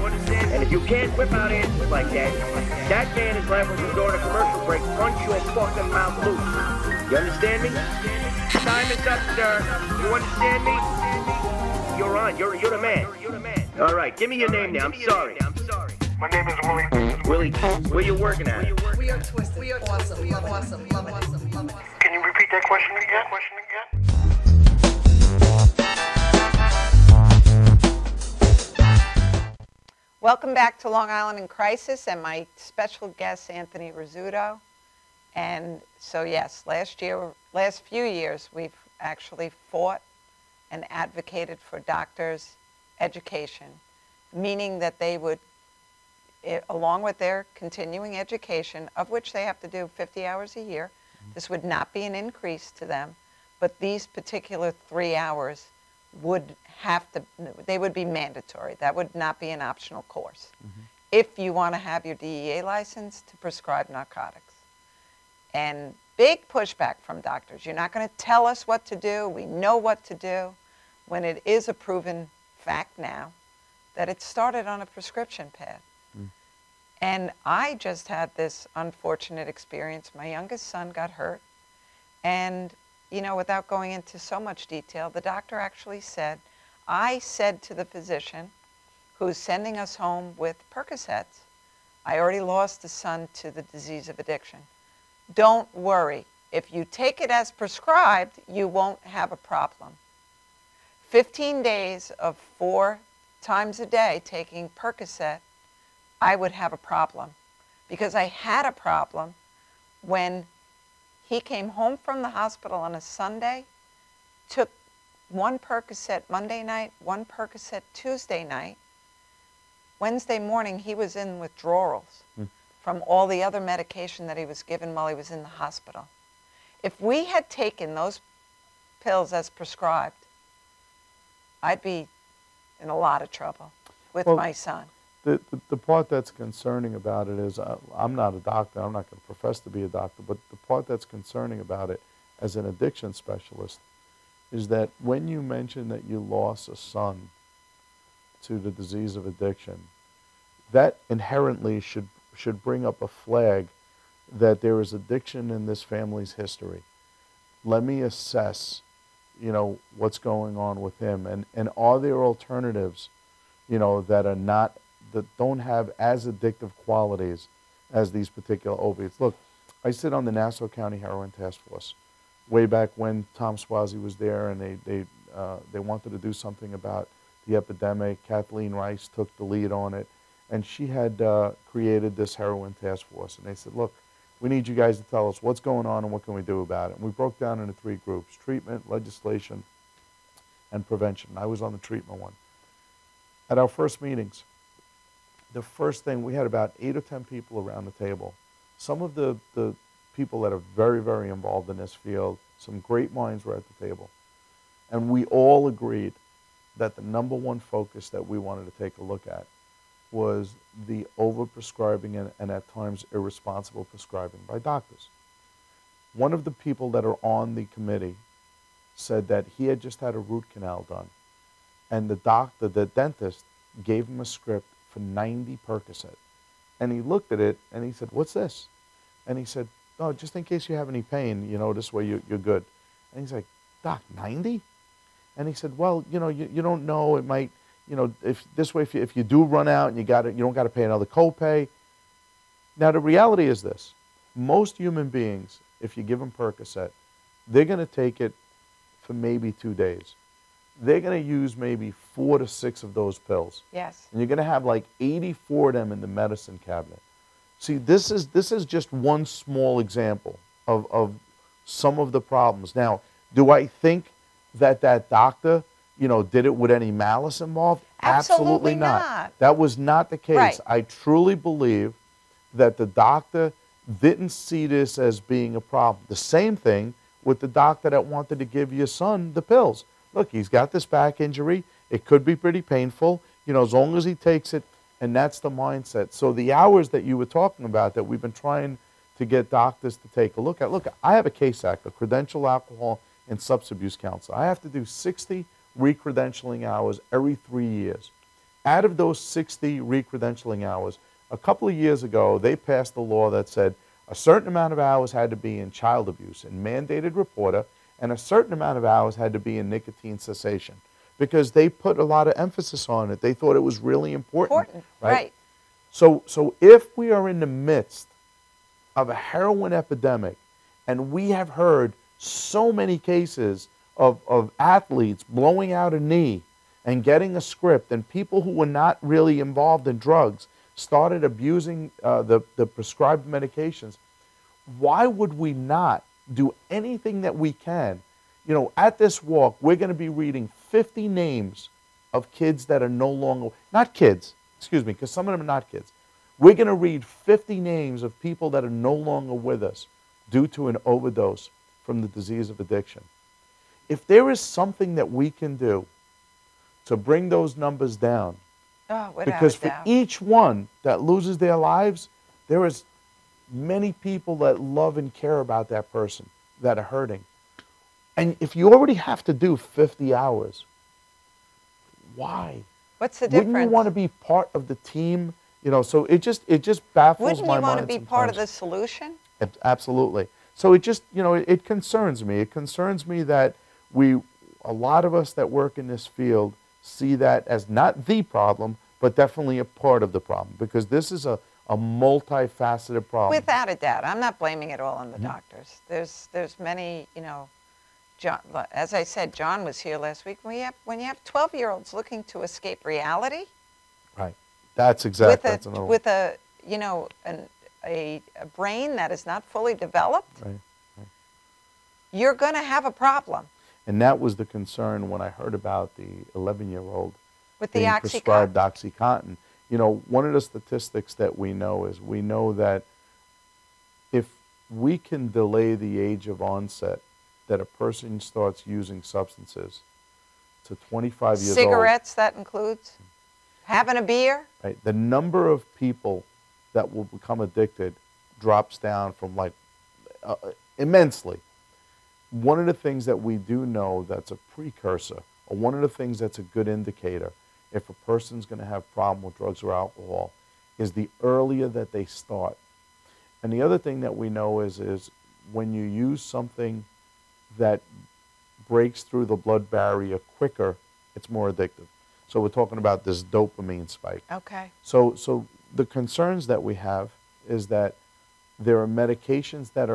And if you can't whip out answers like that, that man is liable to go to commercial break, punch your fucking mouth loose. You understand me? Time is up, sir. You understand me? You're on. You're the man. All right, give me your name now. I'm sorry. My name is Willie. Willie, where you working at? We are twisted. We are awesome. Love it. Can you repeat that question again? Welcome back to Long Island in Crisis and my special guest, Anthony Rizzuto. And so yes, last few years, we've actually fought and advocated for doctors' education, meaning that they would along with their continuing education, of which they have to do 50 hours a year. This would not be an increase to them, but these particular 3 hours would have to, they would be mandatory. That would not be an optional course. If you want to have your DEA license to prescribe narcotics. And big pushback from doctors. You're not going to tell us what to do. We know what to do, when it is a proven fact now that it started on a prescription pad. And I just had this unfortunate experience. My youngest son got hurt. And, you know, without going into so much detail, the doctor actually said, I said to the physician who's sending us home with Percocets, I already lost a son to the disease of addiction. Don't worry. If you take it as prescribed, you won't have a problem. 15 days of 4 times a day taking Percocet, I would have a problem, because I had a problem when he came home from the hospital on a Sunday, took 1 Percocet Monday night, 1 Percocet Tuesday night. Wednesday morning, he was in withdrawals from all the other medication that he was given while he was in the hospital. If we had taken those pills as prescribed, I'd be in a lot of trouble with my son. The part that's concerning about it is, I'm not a doctor, I'm not going to profess to be a doctor, but the part that's concerning about it as an addiction specialist is that when you mention that you lost a son to the disease of addiction, that inherently should bring up a flag that there is addiction in this family's history. Let me assess, you know, what's going on with him, and are there alternatives, you know, that are not, that don't have as addictive qualities as these particular opiates. Look, I sit on the Nassau County Heroin Task Force. Way back when Tom Swazi was there, and they wanted to do something about the epidemic. Kathleen Rice took the lead on it, and she had created this heroin task force. And they said, look, we need you guys to tell us what's going on and what can we do about it. And we broke down into 3 groups: treatment, legislation, and prevention. I was on the treatment one. At our first meetings, the first thing, we had about 8 or 10 people around the table. Some of the people that are very, very involved in this field, some great minds were at the table. And we all agreed that the #1 focus that we wanted to take a look at was the overprescribing and at times irresponsible prescribing by doctors. One of the people that are on the committee said that he had just had a root canal done, and the dentist gave him a script for 90 Percocet. And he looked at it and he said, what's this? And he said, oh, just in case you have any pain, you know, this way you're good. And he's like, Doc, 90? And he said, well, you know, you don't know, it might, you know, if this way, if you do run out and you don't got to pay another copay. Now, the reality is this: most human beings, if you give them Percocet, they're going to take it for maybe 2 days. They're going to use maybe 4 to 6 of those pills. Yes. And you're going to have like 84 of them in the medicine cabinet. See, this is just one small example of some of the problems. Now, do I think that doctor, you know, did it with any malice involved? Absolutely not. That was not the case. Right. I truly believe that the doctor didn't see this as being a problem. The same thing with the doctor that wanted to give your son the pills. Look, he's got this back injury. It could be pretty painful, you know, as long as he takes it, and that's the mindset. So the hours that you were talking about that we've been trying to get doctors to take a look at. Look, I have a case act, a credential alcohol and substance abuse counselor. I have to do 60 recredentialing hours every 3 years. Out of those 60 recredentialing hours, a couple of years ago, they passed a law that said a certain amount of hours had to be in child abuse and mandated reporter, and a certain amount of hours had to be in nicotine cessation, because they put a lot of emphasis on it. They thought it was really important. Right? So if we are in the midst of a heroin epidemic, and we have heard so many cases of athletes blowing out a knee and getting a script, and people who were not really involved in drugs started abusing the prescribed medications, why would we not do anything that we can? You know, at this walk, we're going to be reading 50 names of kids that are no longer, not kids, excuse me, because some of them are not kids. We're going to read 50 names of people that are no longer with us due to an overdose from the disease of addiction. If there is something that we can do to bring those numbers down, because for each one that loses their lives, there is many people that love and care about that person that are hurting. And if you already have to do 50 hours, why? What's the difference? Wouldn't you want to be part of the team? You know, so it just baffles Wouldn't my you want mind to be part of sometimes. the solution? Absolutely. So it just, you know, it concerns me. It concerns me that a lot of us that work in this field see that as not the problem, but definitely a part of the problem, because this is a multifaceted problem. Without a doubt. I'm not blaming it all on the doctors. There's many, you know, John, as I said, John was here last week. When you have 12-year-olds looking to escape reality. Right. That's exactly. With a you know, a brain that is not fully developed. Right. You're going to have a problem. And that was the concern when I heard about the 11-year-old with the being prescribed OxyContin. You know, one of the statistics that we know is that if we can delay the age of onset that a person starts using substances to 25 years old. Cigarettes, that includes? Having a beer? Right. The number of people that will become addicted drops down from immensely. One of the things that we do know that's a precursor, or one of the things that's a good indicator if a person's going to have a problem with drugs or alcohol, is the earlier that they start. And the other thing that we know is when you use something that breaks through the blood barrier quicker, it's more addictive. So we're talking about this dopamine spike. Okay. So the concerns that we have is that there are medications that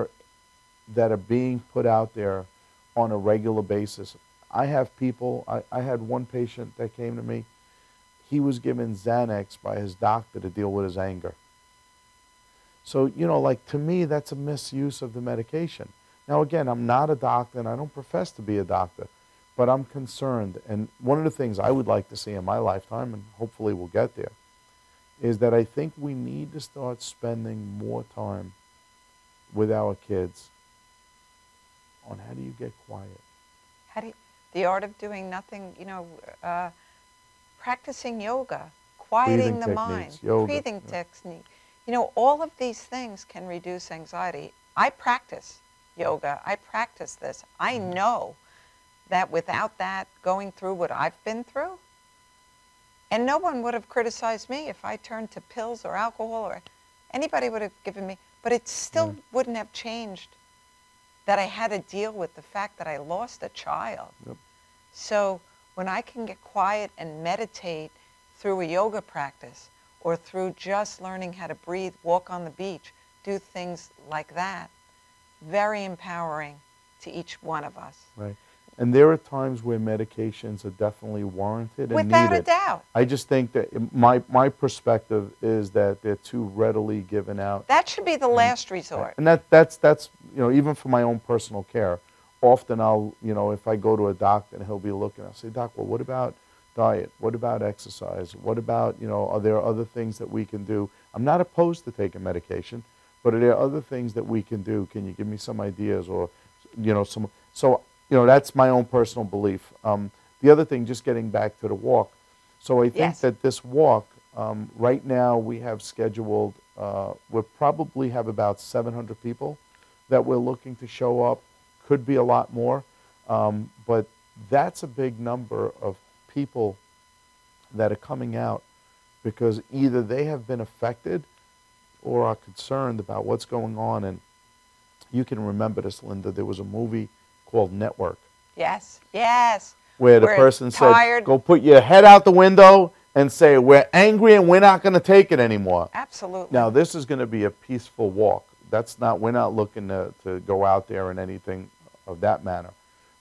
are being put out there on a regular basis. I have people, I had one patient that came to me, he was given Xanax by his doctor to deal with his anger. So, you know, like, to me, that's a misuse of the medication. Now, again, I'm not a doctor, and I don't profess to be a doctor, but I'm concerned. And one of the things I would like to see in my lifetime, and hopefully we'll get there, is that I think we need to start spending more time with our kids on how do you get quiet. The art of doing nothing, you know, practicing yoga, quieting the mind, breathing technique. You know, all of these things can reduce anxiety. I practice yoga. I practice this. I know that without that, going through what I've been through, and no one would have criticized me if I turned to pills or alcohol, or anybody would have given me, but it still wouldn't have changed that I had to deal with the fact that I lost a child. Yep. So when I can get quiet and meditate through a yoga practice, or through just learning how to breathe, walk on the beach, do things like that, very empowering to each one of us. Right. And there are times where medications are definitely warranted and without needed. a doubt. I just think that my perspective is that they're too readily given out. That should be the last resort. And that's you know, even for my own personal care, often I'll, you know, if I go to a doctor and he'll be looking, I'll say, Doc, well, what about diet? What about exercise? What about, you know, are there other things that we can do? I'm not opposed to taking medication, but are there other things that we can do? Can you give me some ideas, or, you know, some, so, you know, that's my own personal belief. The other thing, just getting back to the walk. So I think that this walk, right now we have scheduled, we'll probably have about 700 people that we're looking to show up. Could be a lot more, but that's a big number of people that are coming out because either they have been affected or are concerned about what's going on. And you can remember this, Linda, there was a movie called Network. Yes, yes. Where the person said, go put your head out the window and say, we're angry and we're not going to take it anymore. Absolutely. Now, this is going to be a peaceful walk. That's not, we're not looking to go out there and anything of that manner.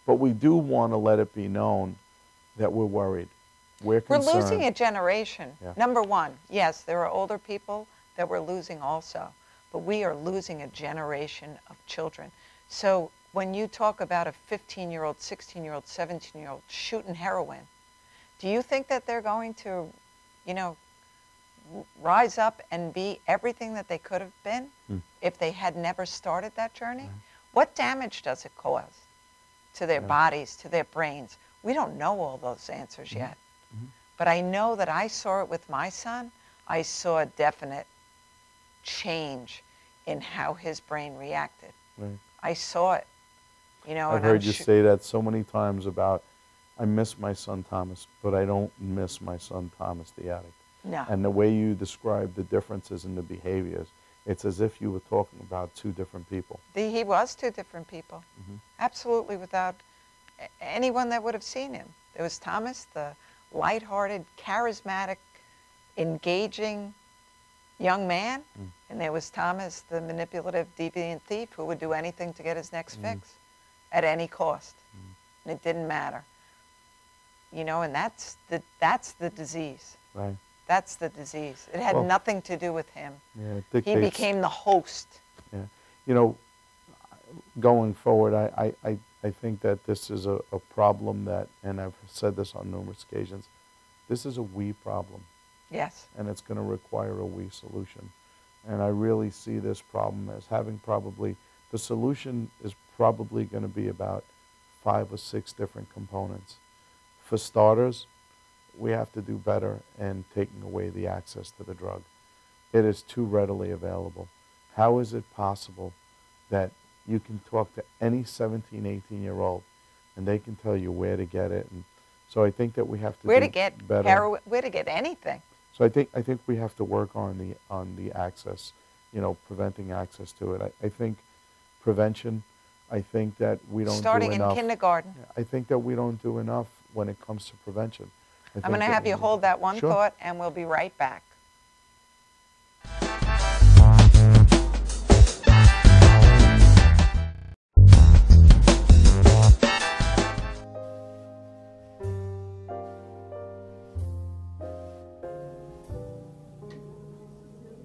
But we do want to let it be known that we're worried. We're concerned. We're losing a generation. Yeah. Number one, yes, there are older people that we're losing also, but we are losing a generation of children. So when you talk about a 15-year-old, 16-year-old, 17-year-old shooting heroin, do you think that they're going to, you know, rise up and be everything that they could have been if they had never started that journey? What damage does it cause to their bodies, to their brains? We don't know all those answers yet. But I know that I saw it with my son. I saw a definite change in how his brain reacted. I saw it. You know, I've heard you say that so many times about, I miss my son Thomas, but I don't miss my son Thomas the addict. No. And the way you describe the differences in the behaviors, it's as if you were talking about two different people. He was two different people. Absolutely, without anyone that would have seen him. There was Thomas, the lighthearted, charismatic, engaging young man, and there was Thomas, the manipulative, deviant thief who would do anything to get his next fix at any cost. And it didn't matter. You know, and that's the disease. Right. That's the disease. It had nothing to do with him. Yeah, it He dictates. became the host. Yeah. You know, going forward, I think that this is a problem that, and I've said this on numerous occasions, this is a we problem. Yes. And it's going to require a we solution. And I really see this problem as having probably, the solution is probably going to be about 5 or 6 different components. For starters, we have to do better in taking away the access to the drug. It is too readily available. How is it possible that you can talk to any 17, 18-year-old and they can tell you where to get it? And so I think that we have to Where do to get better. heroin, where to get anything. So I think we have to work on the access, you know, preventing access to it. I think prevention, I think that we don't Starting do in enough. kindergarten. I think that we don't do enough when it comes to prevention. I'm going to have you hold that one Sure. thought, and we'll be right back.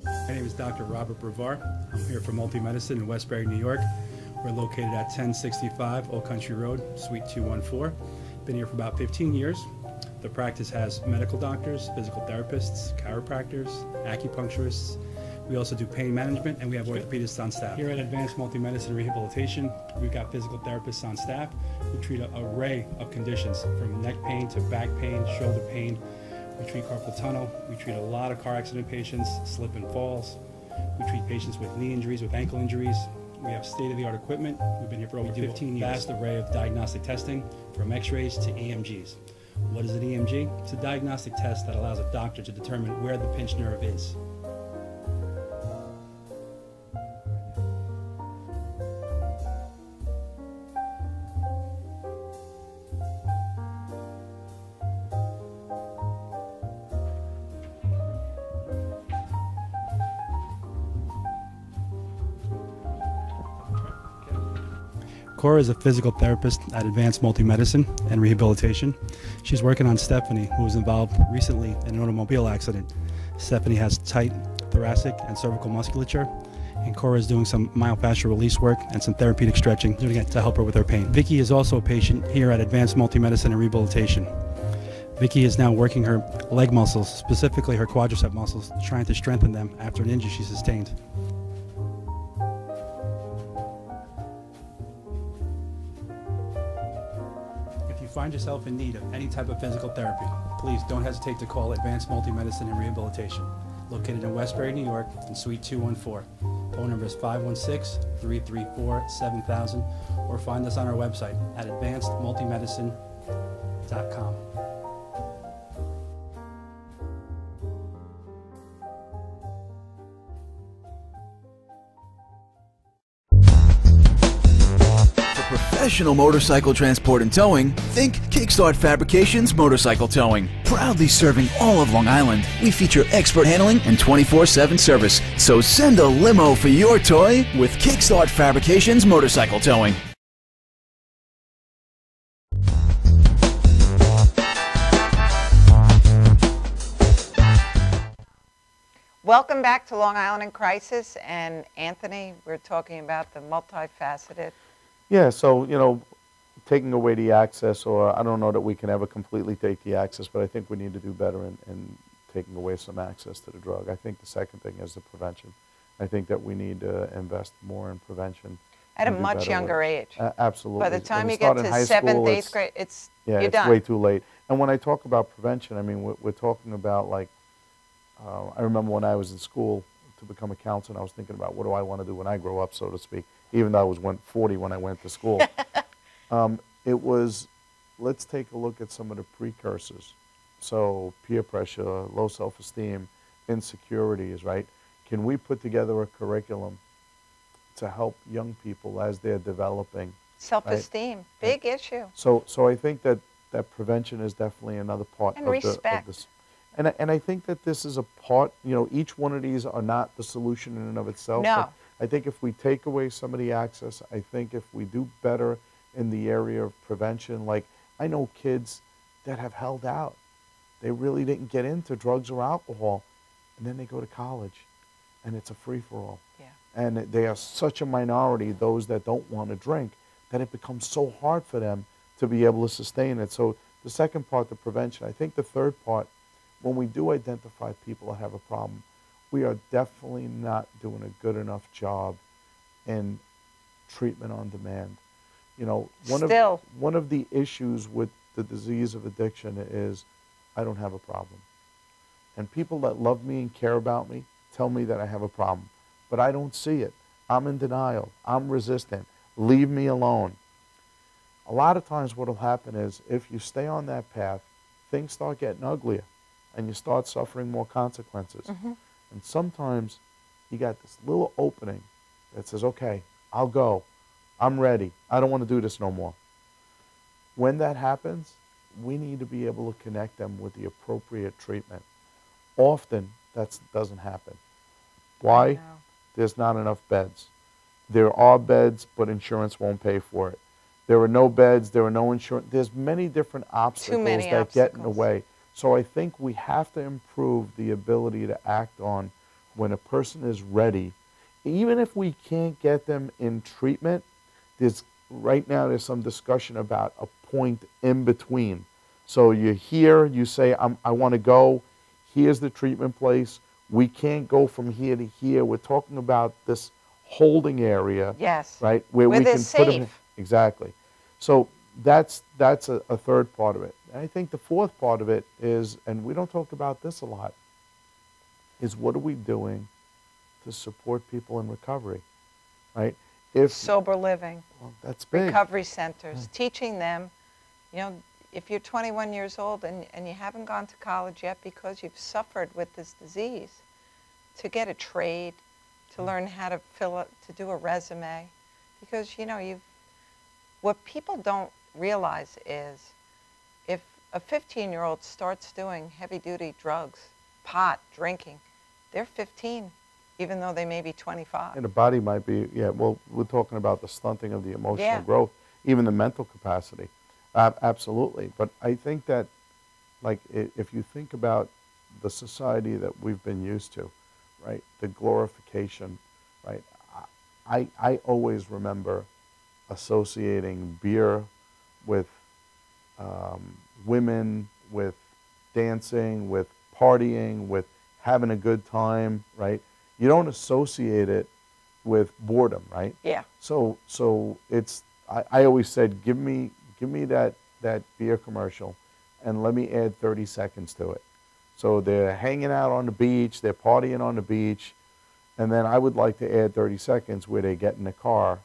My name is Dr. Robert Brevard. I'm here for Multi-Medicine in Westbury, New York. We're located at 1065 Old Country Road, Suite 214. Been here for about 15 years. The practice has medical doctors, physical therapists, chiropractors, acupuncturists. We also do pain management, and we have orthopedists on staff. Here at Advanced Multi-Medicine Rehabilitation, we've got physical therapists on staff who treat an array of conditions, from neck pain to back pain, shoulder pain. We treat carpal tunnel. We treat a lot of car accident patients, slip and falls. We treat patients with knee injuries, with ankle injuries. We have state-of-the-art equipment. We've been here for over 15 years. Vast array of diagnostic testing, from x-rays to EMGs. What is an EMG? It's a diagnostic test that allows a doctor to determine where the pinched nerve is. Cora is a physical therapist at Advanced Multi-Medicine and Rehabilitation. She's working on Stephanie, who was involved recently in an automobile accident. Stephanie has tight thoracic and cervical musculature, and Cora is doing some myofascial release work and some therapeutic stretching, doing it to help her with her pain. Vicky is also a patient here at Advanced Multi-Medicine and Rehabilitation. Vicky is now working her leg muscles, specifically her quadricep muscles, trying to strengthen them after an injury she sustained. If you find yourself in need of any type of physical therapy, please don't hesitate to call Advanced Multi-Medicine and Rehabilitation, located in Westbury, New York, in Suite 214. Phone number is 516-334-7000, or find us on our website at advancedmultimedicine.com. Professional motorcycle transport and towing, think Kickstart Fabrications Motorcycle Towing. Proudly serving all of Long Island, we feature expert handling and 24/7 service. So send a limo for your toy with Kickstart Fabrications Motorcycle Towing. Welcome back to Long Island in Crisis, and Anthony, we're talking about the multifaceted. Yeah, so, you know, taking away the access, or I don't know that we can ever completely take the access, but I think we need to do better in taking away some access to the drug. I think the second thing is the prevention. I think that we need to invest more in prevention. At a and do much better younger with age. Absolutely. By the When time you start get in to high 7th, school, 8th grade, yeah, you're it's done. way too late. And when I talk about prevention, I mean, we're talking about, like, I remember when I was in school to become a counselor, I was thinking about what do I want to do when I grow up, so to speak, even though I was 40 when I went to school. It was, let's take a look at some of the precursors. So peer pressure, low self-esteem, insecurities, right? Can we put together a curriculum to help young people as they're developing? Self-esteem, right? big issue. So I think that prevention is definitely another part And of respect. this. And I think that this is a part, you know, each one of these are not the solution in and of itself. No. But I think if we take away some of the access, I think if we do better in the area of prevention, like I know kids that have held out. They really didn't get into drugs or alcohol, and then they go to college, and it's a free-for-all. Yeah. And they are such a minority, those that don't want to drink, that it becomes so hard for them to be able to sustain it. So the second part, the prevention. I think the third part, when we do identify people that have a problem, we are definitely not doing a good enough job in treatment on demand. You know, one of the issues with the disease of addiction is I don't have a problem. And people that love me and care about me tell me that I have a problem. But I don't see it. I'm in denial. I'm resistant. Leave me alone. A lot of times what will happen is if you stay on that path, things start getting uglier and you start suffering more consequences. And sometimes you got this little opening that says, okay, I'll go. I'm ready. I don't want to do this no more. When that happens, we need to be able to connect them with the appropriate treatment. Often, that doesn't happen. Why? There's not enough beds. There are beds, but insurance won't pay for it. There are no beds, there are no insurance. There's many different obstacles that get in the way. So I think we have to improve the ability to act on when a person is ready. Even if we can't get them in treatment, right now there's some discussion about a point in between. So you're here, you say, I want to go, here's the treatment place. We can't go from here to here. We're talking about this holding area, yes, right, where we can put them in. Exactly. So that's a third part of it. And I think the fourth part of it is, and we don't talk about this a lot, is what are we doing to support people in recovery, right? Sober living, well, that's big. Recovery centers, teaching them, you know, if you're 21 years old and you haven't gone to college yet because you've suffered with this disease, to get a trade, to learn how to to do a resume, because, you know, what people don't realize is if a 15-year-old starts doing heavy-duty drugs, pot, drinking, they're 15, even though they may be 25. And the body might be, yeah, well, we're talking about the stunting of the emotional growth, even the mental capacity. Absolutely. But I think that, like, if you think about the society that we've been used to, right, the glorification, right, I always remember associating beer with women, with dancing, with partying, with having a good time, right? You don't associate it with boredom, right? Yeah. So it's, I always said, give me that beer commercial and let me add 30 seconds to it. So they're hanging out on the beach, they're partying on the beach, and then I would like to add 30 seconds where they get in the car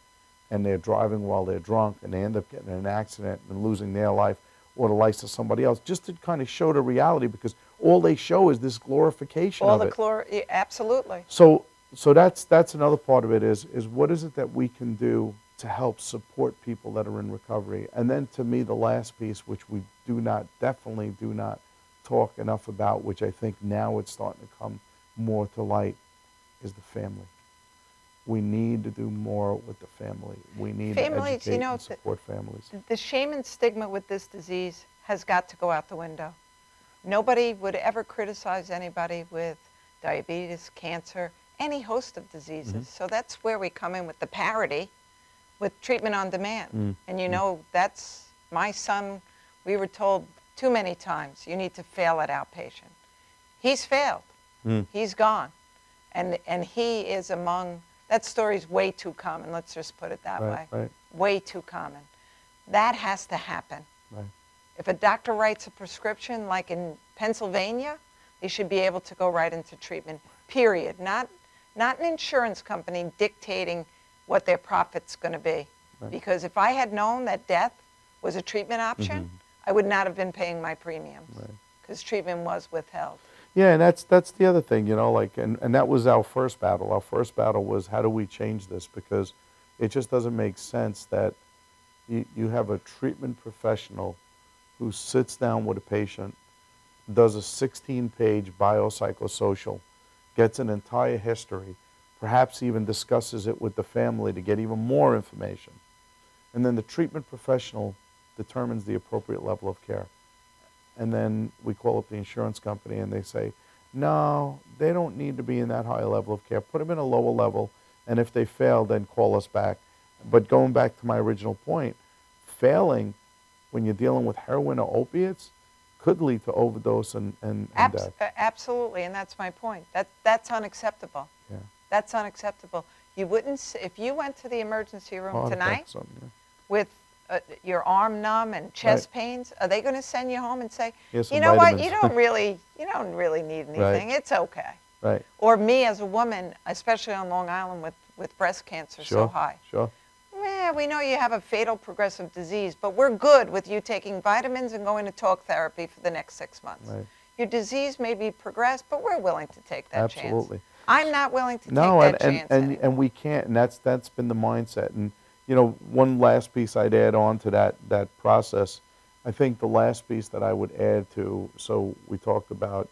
and they're driving while they're drunk and they end up getting in an accident and losing their life or the life of somebody else, just to kind of show the reality, because all they show is this glorification of it. Absolutely. So that's another part of it is what is it that we can do to help support people that are in recovery? And then to me, the last piece, which we definitely do not talk enough about, which I think now it's starting to come more to light, is the family. We need to do more with the family. We need to educate and support families. The shame and stigma with this disease has got to go out the window. Nobody would ever criticize anybody with diabetes, cancer, any host of diseases. So that's where we come in with the parity, with treatment on demand. And you know, that's my son, we were told too many times, you need to fail at outpatient. He's failed. He's gone. And he is among, that story's way too common, let's just put it that way. Right. Way too common. That has to happen. Right. If a doctor writes a prescription, like in Pennsylvania, they should be able to go right into treatment, period. Not an insurance company dictating what their profit's going to be. Right. Because if I had known that death was a treatment option, I would not have been paying my premiums, because treatment was withheld. Yeah, and that's the other thing, you know, like, and that was our first battle. Our first battle was, how do we change this? Because it just doesn't make sense that you have a treatment professional who sits down with a patient, does a 16-page biopsychosocial, gets an entire history, perhaps even discusses it with the family to get even more information. And then the treatment professional determines the appropriate level of care. And then we call up the insurance company and they say, no, they don't need to be in that high level of care. Put them in a lower level, and if they fail, then call us back. But going back to my original point, failing when you're dealing with heroin or opiates could lead to overdose and death. Absolutely, and that's my point. That's unacceptable. Yeah. That's unacceptable. You wouldn't, if you went to the emergency room tonight with your arm numb and chest pains, are they going to send you home and say, you know what, you don't really need anything. It's okay. Right. Or me as a woman, especially on Long Island with breast cancer so high. Sure. We know you have a fatal progressive disease, but we're good with you taking vitamins and going to talk therapy for the next 6 months. Right. Your disease may be progressed, but we're willing to take that chance. Absolutely. I'm not willing to take that chance anymore. And we can't, and that's been the mindset. And you know, one last piece I'd add on to that process. I think the last piece that I would add to, so we talked about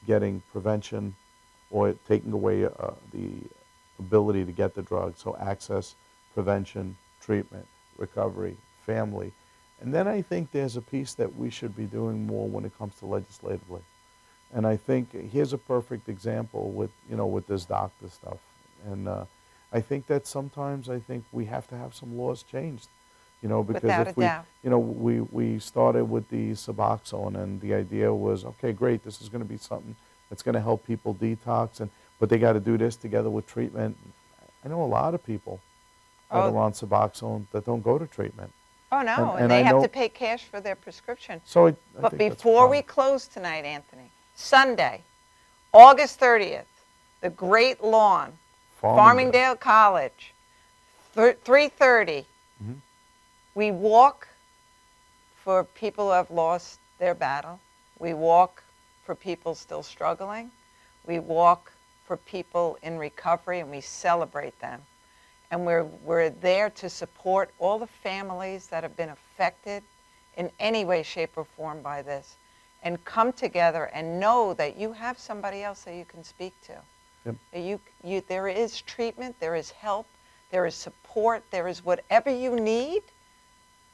getting prevention or taking away the ability to get the drug. So access, prevention, treatment, recovery, family. And then I think there's a piece that we should be doing more when it comes to legislatively. And I think here's a perfect example with, you know, with this doctor stuff. And I think that sometimes we have to have some laws changed, you know, because if we, you know, we started with the Suboxone, and the idea was, okay, great, this is going to be something that's going to help people detox, but they got to do this together with treatment. I know a lot of people that are on Suboxone that don't go to treatment. Oh, no, and they have to pay cash for their prescription. So but before we close tonight, Anthony, Sunday, August 30th, the Great Lawn, Farmingdale College, 3:30. We walk for people who have lost their battle. We walk for people still struggling. We walk for people in recovery, and we celebrate them. And we're there to support all the families that have been affected in any way, shape, or form by this, and come together and know that you have somebody else that you can speak to. Yep. There is treatment, there is help, there is support, there is whatever you need.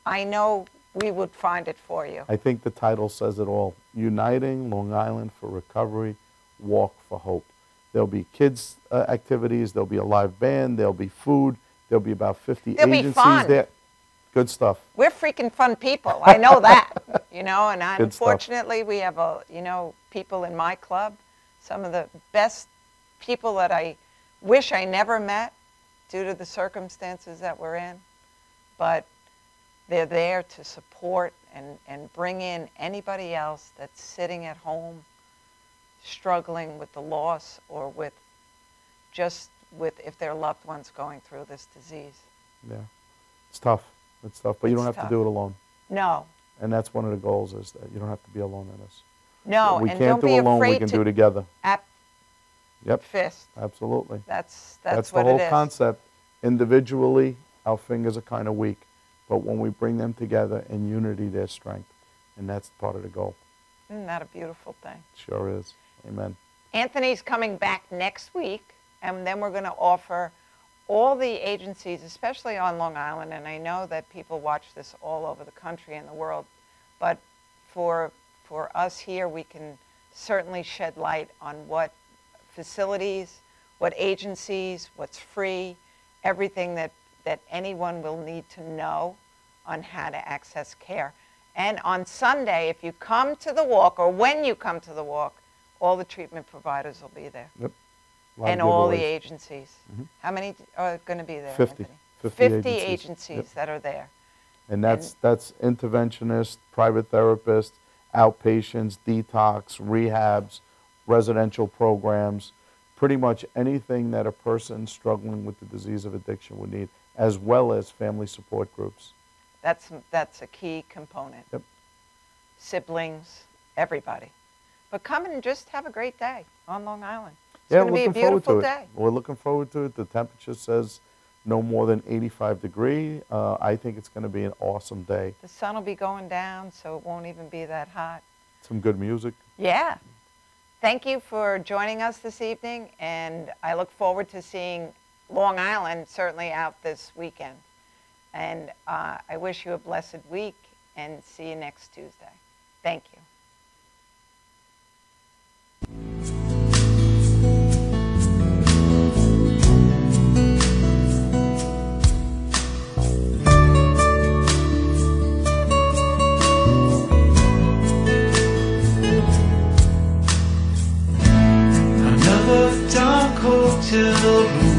I know we would find it for you. I think the title says it all. Uniting Long Island for Recovery, Walk for Hope. There'll be kids' activities, there'll be a live band, there'll be food, there'll be about 50 agencies there. Good stuff. We're freaking fun people. I know that. You know, and unfortunately we have people in my club, some of the best people that I wish I never met due to the circumstances that we're in, but they're there to support and bring in anybody else that's sitting at home struggling with the loss or with if their loved one's going through this disease. Yeah, it's tough. It's tough, but you don't have to do it alone. No. And that's one of the goals, is that you don't have to be alone in this. No, we can't do alone. We can do together. Yep. Fist. Absolutely. That's what the whole concept. Individually, our fingers are kind of weak, but when we bring them together in unity, there's strength, and that's part of the goal. Isn't that a beautiful thing? Sure is. Amen. Anthony's coming back next week, and then we're going to offer all the agencies, especially on Long Island, and I know that people watch this all over the country and the world, but for us here, we can certainly shed light on what facilities, what agencies, what's free, everything that anyone will need to know on how to access care. And on Sunday, if you come to the walk, or when you come to the walk, all the treatment providers will be there. Yep. A lot of And all the giveaways. agencies. How many are going to be there, 50. Anthony? 50 agencies Yep. that are there. And that's interventionists, private therapists, outpatients, detox, rehabs, residential programs, pretty much anything that a person struggling with the disease of addiction would need, as well as family support groups. That's a key component. Yep. Siblings, everybody. But come and just have a great day on Long Island. It's Yeah, going to be a looking forward beautiful to it. day. We're looking forward to it. The temperature says no more than 85 degrees. I think it's going to be an awesome day. The sun will be going down, so it won't even be that hot. Some good music. Yeah. Thank you for joining us this evening, and I look forward to seeing Long Island certainly out this weekend. And I wish you a blessed week, and see you next Tuesday. Thank you. Another dark hotel room.